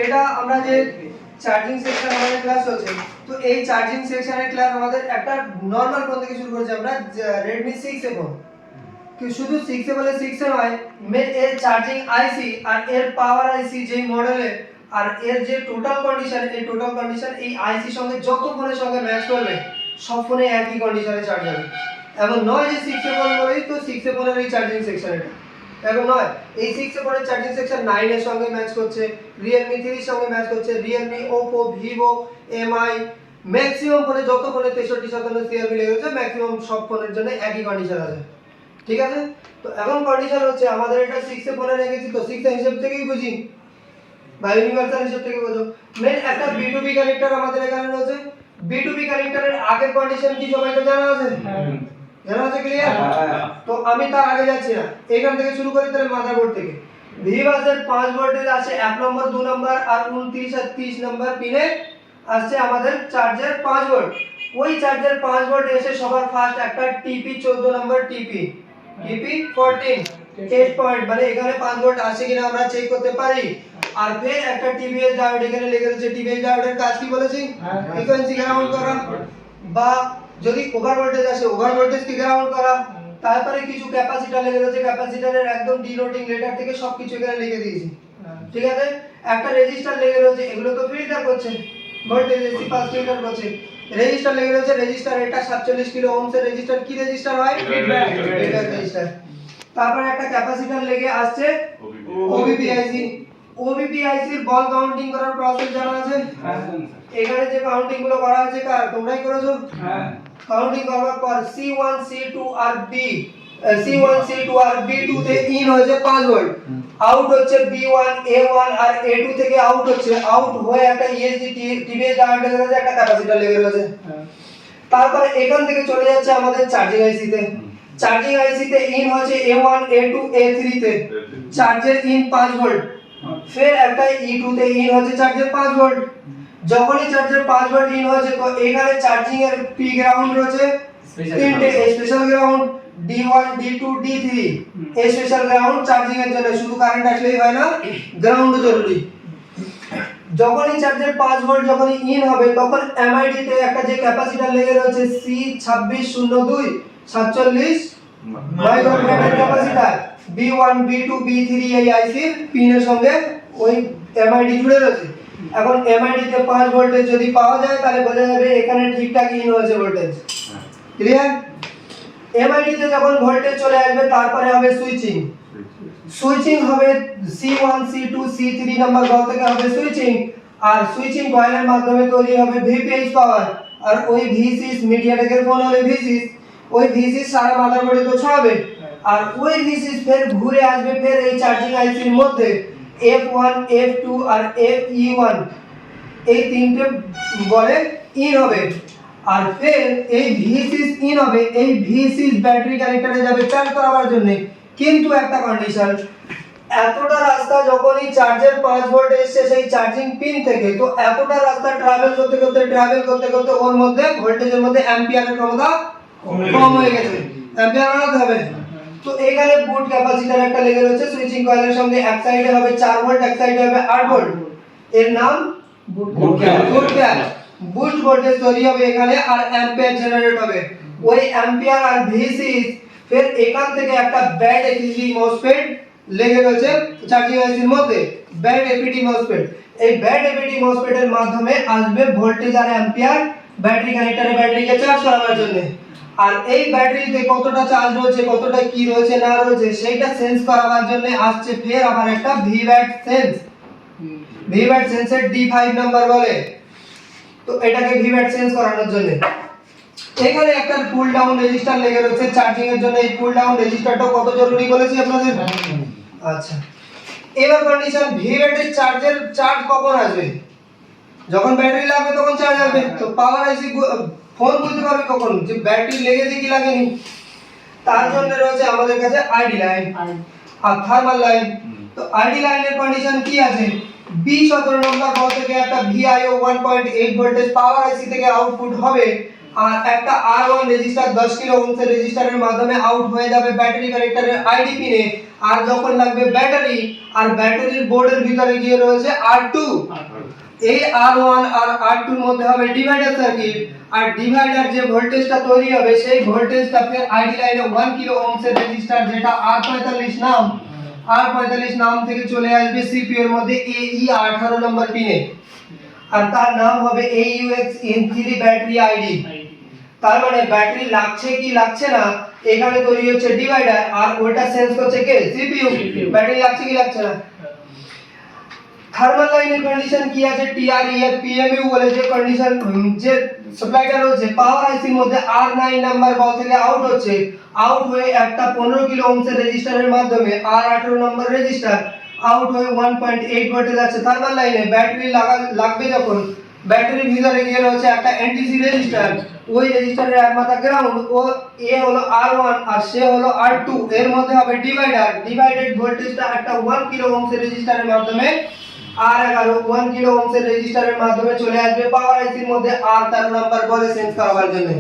এটা আমরা যে চার্জিং সেকশন আমাদের ক্লাস চলছে, তো এই চার্জিং সেকশনের ক্লাস আমাদের একটা নরমাল ফোন থেকে শুরু করেছি আমরা Redmi 6 ফোন। কি শুধু 6 বলে 6 এ নয়, এর চার্জিং আইসি আর এর পাওয়ার আইসি যে মডেলের আর এর যে টোটাল কন্ডিশন, এই টোটাল কন্ডিশন এই আইসি সঙ্গে যত ফোনের সঙ্গে ম্যাচ করবে সব ফোনে একই কন্ডিশনে চার্জ হবে। এমন নয় যে 6 ফোন বলেই তো 6 ফোনের এই চার্জিং সেকশন এটা, এরকম নয়। এই 6 ফোনের চার্জিং সেকশন 9 এর সঙ্গে ম্যাচ করছে, Realme 3 এর সঙ্গে ম্যাচ করছে, Realme, Oppo, Vivo, MI, maximum ফোনে যত ফোনে 63 57 সিআর মিলে গেছে ম্যাক্সিমাম সব ফোনের জন্য একই কন্ডিশন আছে। ঠিক আছে, তো এখন কন্ডিশন হচ্ছে আমাদের এটা 6 এ ফোনে রেখেছি, তো 6 এর হিসাব থেকেই বুঝি বা ইউনিভার্সাল হিসাব থেকে বুঝো। মেন একটা B2B কানেক্টর আমাদের এখানে রয়েছে। B2B কানেক্টরের আগের কন্ডিশন কি সবাইকে জানা আছে? জানা আছে, ক্লিয়ার? তো আমি তার আগে যাচ্ছি না, এখান থেকে শুরু করি তাহলে মাদারবোর্ড থেকে। ভিবাসের 5 ভোল্টেজ আছে 1 নম্বর 2 নম্বর আর 29 আর 30 নম্বর পিনে আসছে আমাদের চার্জের 5 ভোল্ট। ওই চার্জের 5 ভোল্ট এসে সবার ফার্স্ট একটা টিপি 14 নম্বর টিপি 14 টেস্ট পয়েন্ট, মানে এখানে 5 ভোল্ট আসে কিনা আমরা চেক করতে পারি। আর ফের একটা টিভিএস ডায়োড এখানে লেগে রয়েছে। টিভিএস ডায়োডের কাজ কি বলেছি? ফ্রিকোয়েন্সি গ্রাউন্ড করা, বা যদি ওভার ভোল্টেজ আসে ওভার ভোল্টেজ কি গ্রাউন্ড করা। তারপরে কিছু ক্যাপাসিটর লেগে রয়েছে, ক্যাপাসিটরের একদম ডিনোটিং লেটার থেকে সবকিছু এখানে লিখে দিয়েছি। ঠিক আছে, একটা রেজিস্টার লেগে রয়েছে, এগুলো তো ফিল্টার করছে ভোল্টেজ, এসি পাস ফিল্টার করছে। রেজিস্টার লেগে রয়েছে, রেজিস্টার এটা 47 কিলো ওহমস এর রেজিস্টার। কি রেজিস্টার হয়? Feedback register. তারপরে একটা ক্যাপাসিটর লেগে আসছে ওবিপিআইসি। ওবিপিআইসি এর বল কাউন্টিং করার প্রসেস জানা আছে? এখানে যে কাউন্টিং গুলো করা আছে কার? তোমরাই করেছো। কাউন্টিং করার পর C1 C2 আর B, C1 C2 আর B2 তে ইন হয়েছে 5 ভোল্ট, আউট হচ্ছে B1 A1 আর A2 থেকে আউট হচ্ছে, আউট হয়ে একটা ESD টিভিএস ডায়োড লেগে রয়েছে, একটা ক্যাপাসিটর লেগে রয়েছে। তারপরে এখান থেকে চলে যাচ্ছে আমাদের চার্জিং আইসি তে। চার্জিং আইসি তে ইন হচ্ছে A1 A2 A3 তে, চার্জের ইন 5 ভোল্ট। ফের একটা E2 তে ইন হচ্ছে চার্জের 5 ভোল্ট। যখনই চার্জের 5 ভোল্ট ইন হয়েছে তো এখানে চার্জিং এর পি গ্রাউন্ড রয়েছে তিনটে, special ground D1 D2 D3। এই স্পেশাল গ্রাউন্ড চার্জিং এর জন্য, শুধু কারেন্ট আসলেই হয় না, গ্রাউন্ডও জরুরি। যখনই চার্জের 5 ভোল্ট যখনই ইন হবে তখন এমআইডি তে একটা যে ক্যাপাসিটর লেগে রয়েছে C2602 47 microfarad capacitor, B1 B2 B3 এই আইসির পিনের সঙ্গে ওই এমআইডি জুড়ে রয়েছে। এখন এমআইডি তে 5 ভোল্টেজ যদি পাওয়া যায় তাহলে বোঝা যাবে এখানে ঠিকঠাক ইন হয়েছে ভোল্টেজ। ক্লিয়ার? এমআইডি তে যখন ভোল্টেজ চলে আসবে তারপরে হবে সুইচিং। সুইচিং হবে C1 C2 C3 নাম্বার বল থেকে হবে সুইচিং, আর সুইচিং কয়েলের মাধ্যমে তৈরি হবে ভিপিএইচ পাওয়ার। আর ওই V6 মিডিয়াটেকের ফোন হলে V6, ওই V6 সারা মাদারবোর্ডে তো ছড়াবে। আর ওই V6 ফের ঘুরে আসবে ফের এই চার্জিং আইসির মধ্যে F1 F2 আর FE1, এই তিনটে বলে ইন হবে। আর ফের এই V6 ইন হবে, এই V6 ব্যাটারি কানেক্টরে যাবে চার্জ করার জন্য। কিন্তু একটা কন্ডিশন, এতটা রাস্তা যখনই চার্জের 5 ভোল্ট এসছে সেই চার্জিং পিন থেকে, তো এতটা রাস্তা ট্রাভেল করতে করতে ওর মধ্যে ভোল্টেজের মধ্যে অ্যাম্পিয়ারের ক্ষমতা কম হয়ে গেছে, অ্যাম্পিয়ার বাড়াতে হবে। তো এখানে বুট ক্যাপাসিটর একটা লেগে রয়েছে সুইচিং কয়েলের সঙ্গে, এক সাইডে হবে 4 ভোল্ট, এক সাইডে হবে 8 ভোল্ট। এর নাম বুট ক্যাপ। বুস্ট ভোল্টেজ তৈরি হবে এখানে আর অ্যাম্পিয়ার জেনারেট হবে। ওই অ্যাম্পিয়ার আর V6 ফের এখান থেকে একটা ব্যাড এপিডি মসফেট লেগে রয়েছে চার্জিং আইসির মধ্যে, ব্যাড এপিডি মসফেট। এই ব্যাড এপিডি মসফেটের মাধ্যমে আসবে ভোল্টেজ আর অ্যাম্পিয়ার ব্যাটারি কানেক্টরে ব্যাটারিকে চার্জ করার জন্য। আর এই ব্যাটারিতে কতটা চার্জ রয়েছে, কতটা কি রয়েছে না রয়েছে সেইটা সেন্স করার জন্য আসছে ফের আবার একটা ভিভ্যাট সেন্স। ভিভ্যাট সেন্সের D5 নাম্বার বলে, তো এটাকে ভিভ্যাট সেন্স করানোর জন্য এখানে একটা পুল ডাউন রেজিস্টার লেগে রয়েছে চার্জিং এর জন্য। এই পুল ডাউন রেজিস্টারটা কত জরুরি বলেছি আপনাদের? আচ্ছা, এবার কন্ডিশন, ভিভ্যাটের চার্জ কখন আসবে? যখন ব্যাটারি লাগবে তখন চার্জ আসবে। তো পাওয়ার আইসি ফোন বুঝতে পারবে কখন যে ব্যাটারি লেগেছে কি লাগেনি। তার জন্য রয়েছে আমাদের কাছে আইডি লাইন আর থার্মাল লাইন। তো আইডি লাইনের কন্ডিশন কি আছে? B17 নম্বর বল থেকে একটা VIO 1.8 ভোল্টেজ পাওয়ার আইসি থেকে আউটপুট হবে, আর একটা R1 রেজিস্টার 10 কিলো ওহমস এর রেজিস্টারের মাধ্যমে আউট হয়ে যাবে ব্যাটারি কানেক্টরের আইডি পিনে। আর যখন লাগবে ব্যাটারি, আর ব্যাটারির বোর্ডের ভিতরে গিয়ে রয়েছে R2। এই R1 আর R2 এর মধ্যে হবে ডিভাইডার সার্কিট, আর ডিভাইডার যে ভোল্টেজটা তৈরি হবে সেই ভোল্টেজটা ফের আইডি লাইনে 1 কিলো ওহমস এর রেজিস্টার যেটা R45 নাম থেকে চলে আসবে সিপিইউ এর মধ্যে AE18 নম্বর পিনে, আর তার নাম হবে AUX N3 ব্যাটারি আইডি। তার মানে ব্যাটারি লাগছে কি লাগছে না এখানে তৈরি হচ্ছে ডিভাইডার, আর ওটা সেন্স করছে কে সিপিইউ। ব্যাটারি লাগছে কি লাগছে না। থার্মাল লাইনের কন্ডিশন কি আছে, TREF PMU বলে যে কন্ডিশন, যে সাপ্লাইটা রয়েছে পাওয়ার আইসির মধ্যে R9 নাম্বার বল থেকে আউট হচ্ছে, আউট হয়ে একটা 15 কিলো ওহমস এর রেজিস্টারের মাধ্যমে R18 নম্বর রেজিস্টার আউট হয়ে 1.8 ভোল্টে যাচ্ছে থার্মাল লাইনে। ব্যাটারি লাগবে যখন ব্যাটারির ভিতরে গিয়ে রয়েছে একটা এনটিসি রেজিস্টার, ওই রেজিস্টারের এক মাথা গ্রাউন্ড, ও এ হলো R1 আর সে হলো R2, এর মধ্যে হবে ডিভাইডার। ডিভাইডেড ভোল্টেজটা একটা 1 কিলো ওহমস এর রেজিস্টারের মাধ্যমে R11 1 কিলো ওহমস এর রেজিস্টারের মাধ্যমে চলে আসবে পাওয়ার আইসির মধ্যে R13 নাম্বার বলে সেন্স করাবার জন্য।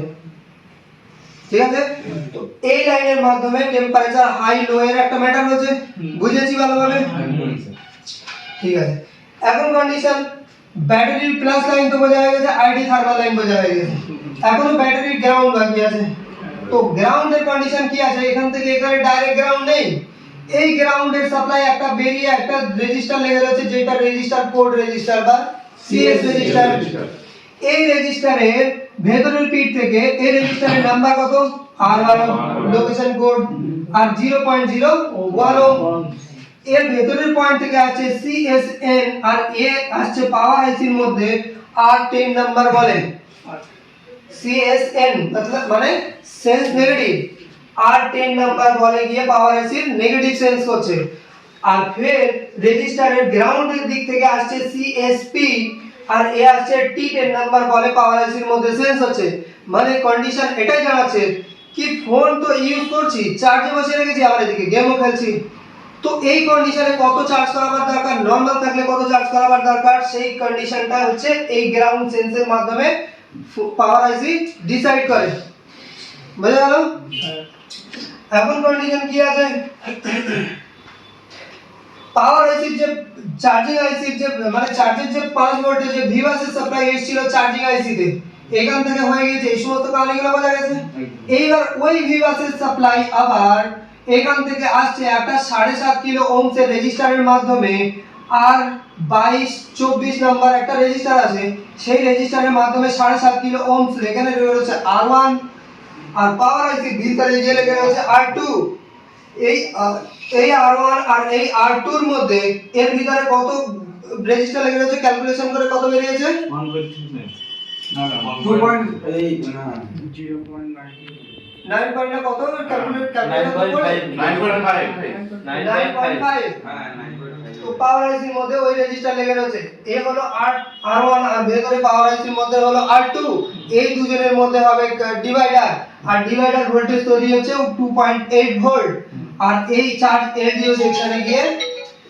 ঠিক আছে, তো এই লাইনের মাধ্যমে টেম্পারেচার হাই লো এর একটা ম্যাটার হচ্ছে, বুঝেছি ভালোভাবে? ঠিক আছে, এখন কন্ডিশন ব্যাটারির প্লাস লাইন তো বোঝা হয়ে গেছে, আইডি থার্মাল লাইন বোঝা হয়ে গেছে, এখনো ব্যাটারির গ্রাউন্ড বাকি আছে। তো গ্রাউন্ডের কন্ডিশন কি আছে, এখান থেকে এখানে ডাইরেক্ট গ্রাউন্ড নেই, এই গ্রাউন্ডের সাপ্লাই একটা বেরিয়ে একটা রেজিস্টার লেগে রয়েছে যেটা রেজিস্টার কোড রেজিস্টার বা সিএস রেজিস্টার। এই রেজিস্টারের ভেতরের পিট থেকে এই রেজিস্টারের নাম্বার কত R12 লোকেশন কোড আর 0.01 ওহম। এর ভেতরের পয়েন্ট থেকে আছে CSN আর এ আসছে পাওয়ার আইসির মধ্যে R10 নাম্বার বলে। CSN মানে সেন্স নেগেটিভ, R10 নাম্বার বলে গিয়ে পাওয়ার আইসির নেগেটিভ সেন্স করছে। আর ফের রেজিস্টারের গ্রাউন্ডের দিক থেকে আসছে CSP আর এ আসছে T10 নাম্বার বলে পাওয়ার আইসির মধ্যে সেন্স হচ্ছে। মানে কন্ডিশন এটাই জানাচ্ছে কি ফোন তো ইউজ করছি, চার্জে বসে রেখেছি, আবার এদিকে গেমও খেলছি, তো এই কন্ডিশনে কত চার্জ করাবার দরকার, নরমাল থাকলে কত চার্জ করাবার দরকার, সেই কন্ডিশনটা হচ্ছে এই গ্রাউন্ড সেন্সের মাধ্যমে পাওয়ার আইসি ডিসাইড করে। বুঝা গেল? এখন কন্ডিশন কি আছে, পাওয়ার আইসির যে চার্জিং আইসির যে মানে চার্জের যে 5 ভোল্টের যে ভিভাসের সাপ্লাই এসেছিল চার্জিং আইসিতে, এখান থেকে হয়ে গেছে এই সমস্ত কাহিনীগুলো বোঝা গেছে। এইবার ওই ভিভাসের সাপ্লাই আবার এখান থেকে আসছে একটা 7.5 কিলো ওহমস এর রেজিস্টারের মাধ্যমে, আর 22-24 নাম্বার একটা রেজিস্টার আছে, সেই রেজিস্টারের মাধ্যমে 7.5 কিলো ওহমস এখানে রয়েছে R1, আর পাওয়ার আইসি ভিতরে যে লেগে রয়েছে R2। এই R1 আর এই R2 এর মধ্যে এর ভিতরে কত রেজিস্টার লেগে রয়েছে ক্যালকুলেশন করে কত বেরিয়েছে 1.39 না 2.8 না 0.9 না কত ক্যালকুলেট 9.5 হ্যাঁ 9.5। তো পাওয়ার আইসির মধ্যে ওই রেজিস্টার লেগে রয়েছে, এ হলো R1 আর ভেতরে পাওয়ার আইসির মধ্যে হলো R2, এই দুজনের মধ্যে হবে ডিভাইডার, আর ডিভাইডার ভোল্টেজ তৈরি হচ্ছে 2.8 ভোল্ট। আর এই চার্জ এলডিও সেকশনে গিয়ে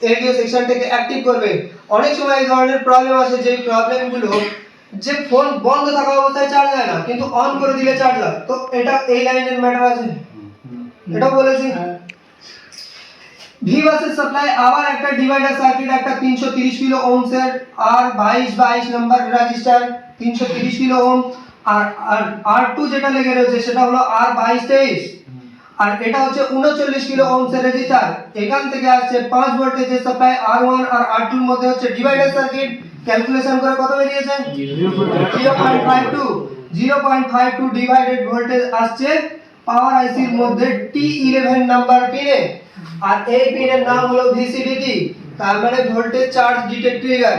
এলডিও সেকশনটাকে অ্যাক্টিভ করবে। অনেক সময় এই ধরনের প্রবলেম আসে, যে প্রবলেমগুলো যে ফোন বন্ধ থাকা অবস্থায় চার্জ হয় না কিন্তু অন করে দিলে চার্জ হয়, তো এটা এই লাইনের ম্যাটার আছে, এটা বলেছি। ভিভাসের সাপ্লাই আবার একটা ডিভাইডার সার্কিট, একটা 330 কিলো ওহমস এর আর 22 নাম্বার রেজিস্টার 330 কিলো ওহম, আর R2 যেটা লেগে রয়েছে সেটা হলো R2223, আর এটা হচ্ছে 39 কিলো ওহমস এর রেজিস্টার। এখান থেকে আসছে 5 ভোল্টেজের সাপ্লাই R1 আর R2 এর মধ্যে হচ্ছে ডিভাইডার সার্কিট, ক্যালকুলেশন করে কত বেরিয়েছে 0.52 ডিভাইডেড ভোল্টেজ আসছে পাওয়ার আইসির মধ্যে T11 নাম্বার পিনে, আর এই পিনের নাম হলো VCDT, তার মানে ভোল্টেজ চার্জ ডিটেক্ট ট্রিগার।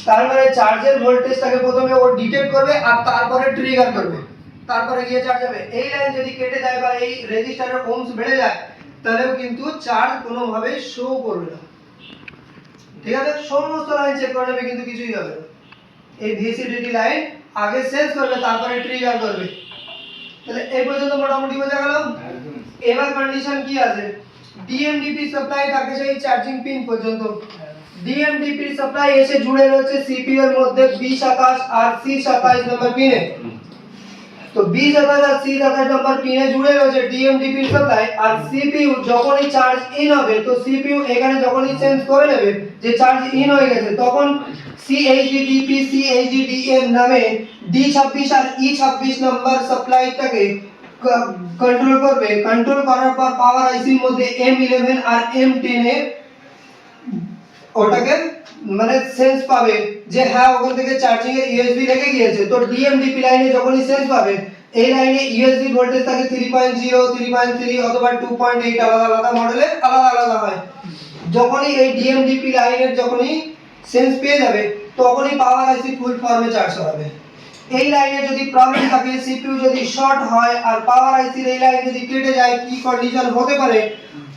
তার মানে চার্জের ভোল্টেজটাকে প্রথমে ও ডিটেক্ট করবে আর তারপরে ট্রিগার করবে, তারপরে গিয়ে চার্জ হবে। এই লাইন যদি কেটে যায় বা এই রেজিস্টারের ওহমস বেড়ে যায় তাহলেও কিন্তু চার্জ কোনোভাবে শো করবে না। ঠিক আছে, সমস্ত লাইন চেক করে নেবে কিন্তু কিছুই হবে না। এই ভিসিডিটি লাইন আগে সেন্স করবে তারপরে ট্রিগার করবে। তাহলে এই পর্যন্ত মোটামুটি বোঝা গেল। এবার কন্ডিশন কি আছে, ডিএমডিপি সাপ্লাই থাকে সেই চার্জিং পিন পর্যন্ত। ডিএমডিপি সাপ্লাই এসে জুড়ে রয়েছে সিপিইউ এর মধ্যে B27 আর C27 নম্বর পিনে। তো B27 আর C27 নাম্বার পিনে জুড়ে রয়েছে DMDP সাপ্লাই, আর CPU যখনই চার্জ ইন হবে তো CPU এখানে যখনই সেন্স করে নেবে যে চার্জ ইন হয়ে গেছে, তখন CHDDP CHDDM নামে D26 আর E26 নাম্বার সাপ্লাইটাকে কন্ট্রোল করবে। কন্ট্রোল করার পর পাওয়ার আইসির মধ্যে M11 আর M10 এ ওটাকে মানে সেন্স পাবে যে হ্যাঁ ওখান থেকে চার্জিং এর USB লেগে গিয়েছে। তো DMDP লাইনে যখনই সেন্স পাবে, এই লাইনে USB ভোল্টেজ থাকে 3.0 3.3 অথবা 2.8, আলাদা আলাদা মডেলের আলাদা আলাদা হয়। যখনই এই DMDP লাইনের যখনই সেন্স পেয়ে যাবে তখনই পাওয়ার আইসি ফুল ফর্মে চার্জ হবে। এই লাইনে যদি প্রবলেম থাকে, CPU যদি শর্ট হয় আর পাওয়ার আইসির এই লাইন যদি কেটে যায়, কি কন্ডিশন হতে পারে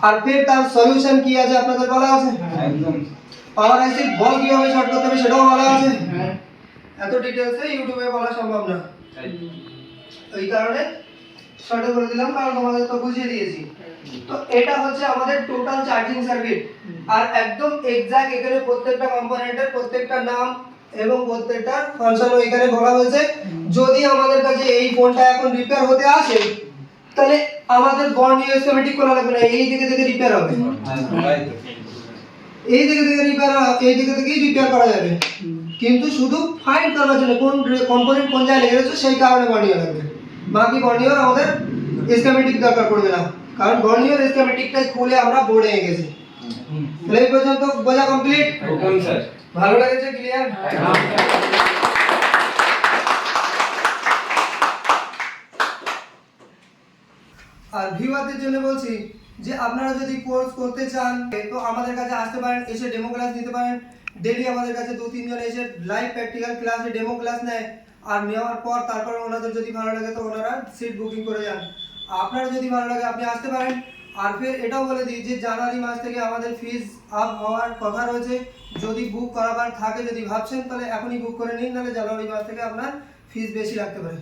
আর ফের তার সলিউশন কি আছে আপনাদের বলা আছে? একদম। পাওয়ার আইসি বল কিভাবে শর্ট করতে হবে সেটাও বলা আছে। এত ডিটেইলসে ইউটিউবে বলা সম্ভব না, এই কারণে শর্টে বলে দিলাম, কারণ তোমাদের তো বুঝিয়ে দিয়েছি। তো এটা হচ্ছে আমাদের টোটাল চার্জিং সার্কিট, আর একদম এক্সাক্ট এখানে প্রত্যেকটা কম্পোনেন্টের প্রত্যেকটা নাম এবং প্রত্যেকটা ফাংশন এখানে বলা হয়েছে। যদি আমাদের কাছে এই ফোনটা এখন রিপেয়ার হতে আসে, তাহলে আমাদের বর্ণীয় স্কিমেটিক করা লাগবে না, এই দিকে থেকে রিপেয়ার হবে, এই দিকে থেকে রিপেয়ার, এই দিকে থেকেই রিপেয়ার করা যাবে। কিন্তু শুধু ফাইন্ড করার জন্য কোন কম্পোনেন্ট কোন জায়গায় লেগে রয়েছে সেই কারণে বর্ণীয় লাগবে, বাকি বর্ণীয় আমাদের স্কিমেটিক দরকার পড়বে না, কারণ বর্ণীয় স্কিমেটিকটাই খুলে আমরা বোর্ডে এঁকেছি। তাহলে এই পর্যন্ত বোঝা কমপ্লিট? একদম স্যার। ভালো লেগেছে? ক্লিয়ার? আর ভিউয়ারদের জন্য বলছি যে আপনারা যদি কোর্স করতে চান তো আমাদের কাছে আসতে পারেন, এসে ডেমো ক্লাস নিতে পারেন। ডেইলি আমাদের কাছে 2-3 জন এসে লাইভ প্র্যাকটিক্যাল ক্লাসে ডেমো ক্লাস নেয়, আর নেওয়ার পর তারপরে ওনাদের যদি ভালো লাগে তো ওনারা সিট বুকিং করে যান। আপনার যদি ভালো লাগে আপনি আসতে পারেন। আর ফের এটাও বলে দিই যে জানুয়ারি মাস থেকে আমাদের ফিজ আপ হওয়ার কথা রয়েছে। যদি বুক করাবার থাকে, যদি ভাবছেন তাহলে এখনই বুক করে নিন, নাহলে জানুয়ারি মাস থেকে আপনার ফিজ বেশি লাগতে পারে।